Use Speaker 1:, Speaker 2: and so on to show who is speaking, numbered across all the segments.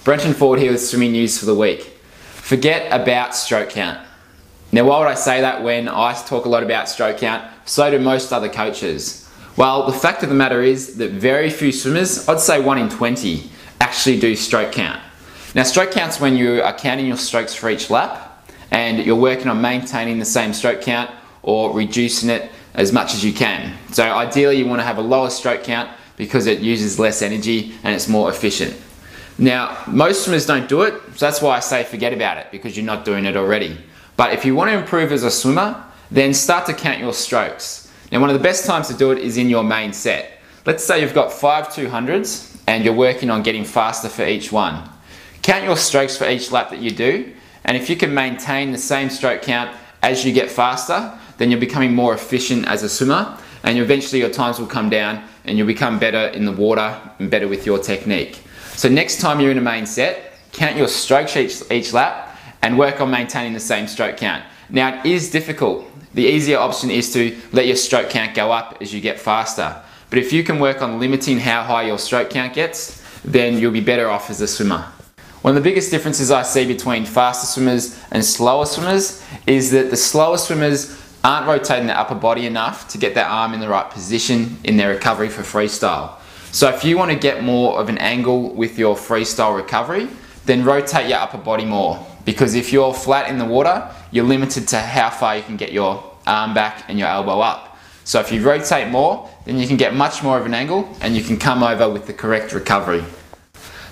Speaker 1: Branching forward here with swimming news for the week. Forget about stroke count. Now, why would I say that when I talk a lot about stroke count? So do most other coaches. Well, the fact of the matter is that very few swimmers, I'd say 1 in 20, actually do stroke count. Now, stroke count's when you are counting your strokes for each lap and you're working on maintaining the same stroke count or reducing it as much as you can. So ideally you want to have a lower stroke count because it uses less energy and it's more efficient. Now, most swimmers don't do it, so that's why I say forget about it, because you're not doing it already. But if you want to improve as a swimmer, then start to count your strokes. Now, one of the best times to do it is in your main set. Let's say you've got 5 200s and you're working on getting faster for each one. Count your strokes for each lap that you do, and if you can maintain the same stroke count as you get faster, then you're becoming more efficient as a swimmer, and eventually your times will come down and you'll become better in the water and better with your technique. So next time you're in a main set, count your strokes each lap and work on maintaining the same stroke count. Now, it is difficult. The easier option is to let your stroke count go up as you get faster. But if you can work on limiting how high your stroke count gets, then you'll be better off as a swimmer. One of the biggest differences I see between faster swimmers and slower swimmers is that the slower swimmers aren't rotating their upper body enough to get their arm in the right position in their recovery for freestyle. So if you want to get more of an angle with your freestyle recovery, then rotate your upper body more. Because if you're flat in the water, you're limited to how far you can get your arm back and your elbow up. So if you rotate more, then you can get much more of an angle and you can come over with the correct recovery.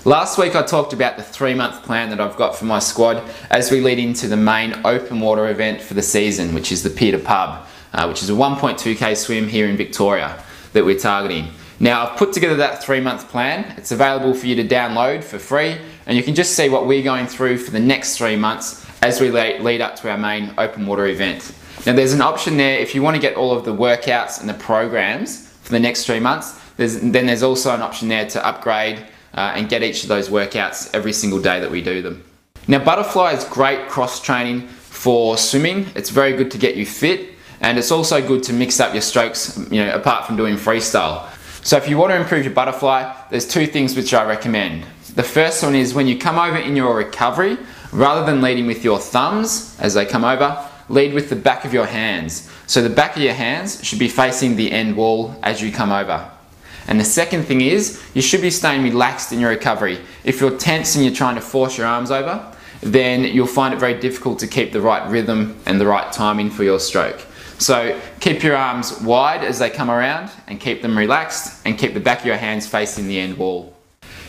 Speaker 1: Last week I talked about the 3-month plan that I've got for my squad as we lead into the main open water event for the season, which is the Pier to Pub, which is a 1.2k swim here in Victoria that we're targeting. Now, I've put together that 3-month plan. It's available for you to download for free, and you can just see what we're going through for the next 3 months as we lead up to our main open water event. Now, there's an option there if you want to get all of the workouts and the programs for the next 3 months. Then there's also an option there to upgrade and get each of those workouts every single day that we do them. Now, butterfly is great cross training for swimming. It's very good to get you fit, and it's also good to mix up your strokes, apart from doing freestyle. So if you want to improve your butterfly, there's 2 things which I recommend. The first one is when you come over in your recovery, rather than leading with your thumbs as they come over, lead with the back of your hands. So the back of your hands should be facing the end wall as you come over. And the second thing is, you should be staying relaxed in your recovery. If you're tense and you're trying to force your arms over, then you'll find it very difficult to keep the right rhythm and the right timing for your stroke. So keep your arms wide as they come around and keep them relaxed, and keep the back of your hands facing the end wall.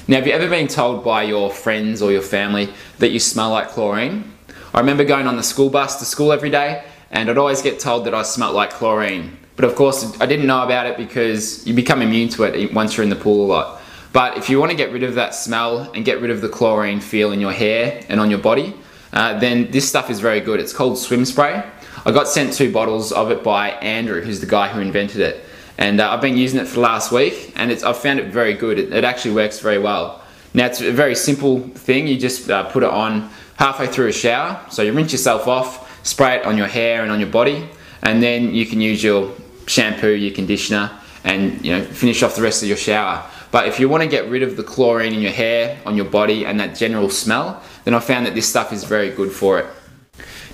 Speaker 1: Now, have you ever been told by your friends or your family that you smell like chlorine? I remember going on the school bus to school every day, and I'd always get told that I smelled like chlorine. But of course, I didn't know about it because you become immune to it once you're in the pool a lot. But if you want to get rid of that smell and get rid of the chlorine feel in your hair and on your body, then this stuff is very good. It's called swim spray. I got sent 2 bottles of it by Andrew, who's the guy who invented it. And I've been using it for the last week, and I've found it very good. It actually works very well. Now, it's a very simple thing. You just put it on halfway through a shower. So you rinse yourself off, spray it on your hair and on your body, and then you can use your shampoo, your conditioner, and finish off the rest of your shower. But if you want to get rid of the chlorine in your hair, on your body, and that general smell, then I found that this stuff is very good for it.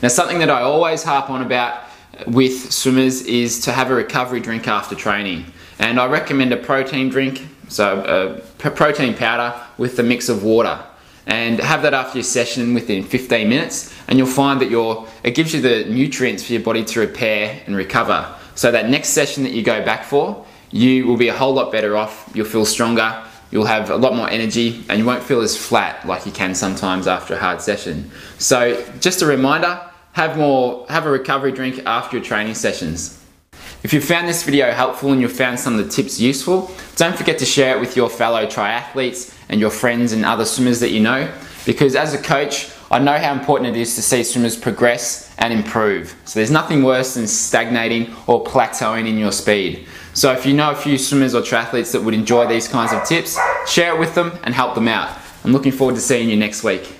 Speaker 1: Now, something that I always harp on about with swimmers is to have a recovery drink after training. And I recommend a protein drink, so a protein powder with a mix of water. And have that after your session within 15 minutes, and you'll find that it gives you the nutrients for your body to repair and recover. So that next session that you go back for, you will be a whole lot better off. You'll feel stronger, you'll have a lot more energy, and you won't feel as flat like you can sometimes after a hard session. So just a reminder, have a recovery drink after your training sessions. If you found this video helpful and you found some of the tips useful, don't forget to share it with your fellow triathletes and your friends and other swimmers that you know, because as a coach, I know how important it is to see swimmers progress and improve. So there's nothing worse than stagnating or plateauing in your speed. So if you know a few swimmers or triathletes that would enjoy these kinds of tips, share it with them and help them out. I'm looking forward to seeing you next week.